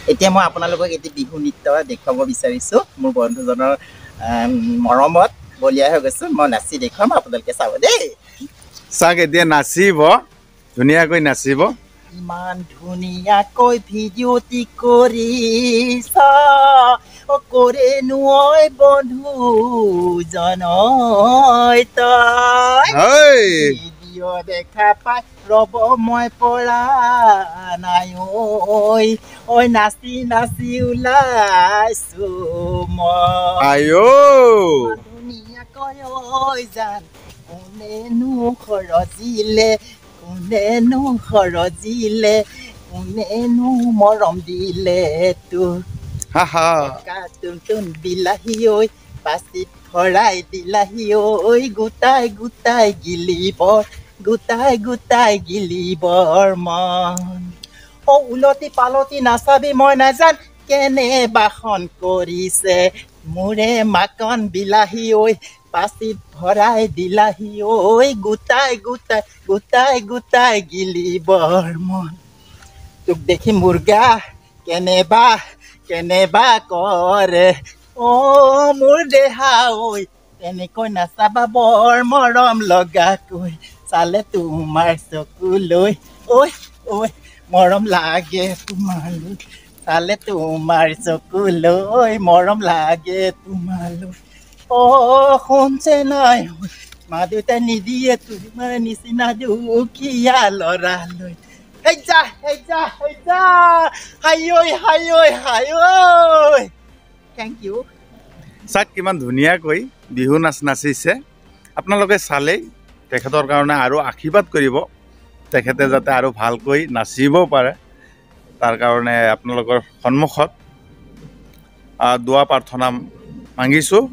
এতিয়া মই আপোনালোকক এটি বিহু নৃত্য দেখুৱাব বিচাৰিছোঁ মোৰ বন্ধুজনৰ মৰমত বলিয়া হৈ গৈছোঁ মই নাচি দেখুৱাম আপোনালোকে চাব দেই চাওক এতিয়া নাচিব ধুনীয়াকৈ নাচিব ইমান ধুনীয়াকৈ ভিডিঅ'টি কৰিছা কৰে নুই বন্ধু জনই তই ভিডিঅ' দেখা পাই ৰ'ব মই পৰা নাই ঐ নাচি নাচি ওলাইছো মই ধুনীয়াকৈ ঐ জান কোনেনো খৰজিলে কোনেনো মৰম দিলে তোৰ তুন বিলাহী ঐ পাচিত ভৰাই দিলাহি ঐ গোটাই গোটাই গিলিবৰ মন উলটি পালতি নাচাবি মই নাজান কেনে বাসন কৰিছে মোৰে মাকন বিলাহী ঐ পাচিত ভৰাই দিলাহি ঐ গোটাই গিলিবৰ মন তোক দেখি মুৰ্গা কেনেবা কৰে মোৰ দেহা ঐ তেনেকৈ নাচাবা বৰ মৰম লগাকৈ চালে তোমাৰ চকুলৈ ঐ মৰম লাগে তোমালৈ চালে তোমাৰ চকুলৈ মৰম লাগে তোমালৈ শুনছে নাই মা দেউতাই নিদিয়ে তোমাৰ নিচিনা দুখীয়া ল'ৰালৈ থেংক ইউ চাওক কিমান ধুনীয়াকৈ বিহু নাচ নাচিছে আপোনালোকে চালেই তেখেতৰ কাৰণে আৰু আশীৰ্বাদ কৰিব তেখেতে যাতে আৰু ভালকৈ নাচিব পাৰে তাৰ কাৰণে আপোনালোকৰ সন্মুখত দোৱা প্ৰাৰ্থনা মাগিছোঁ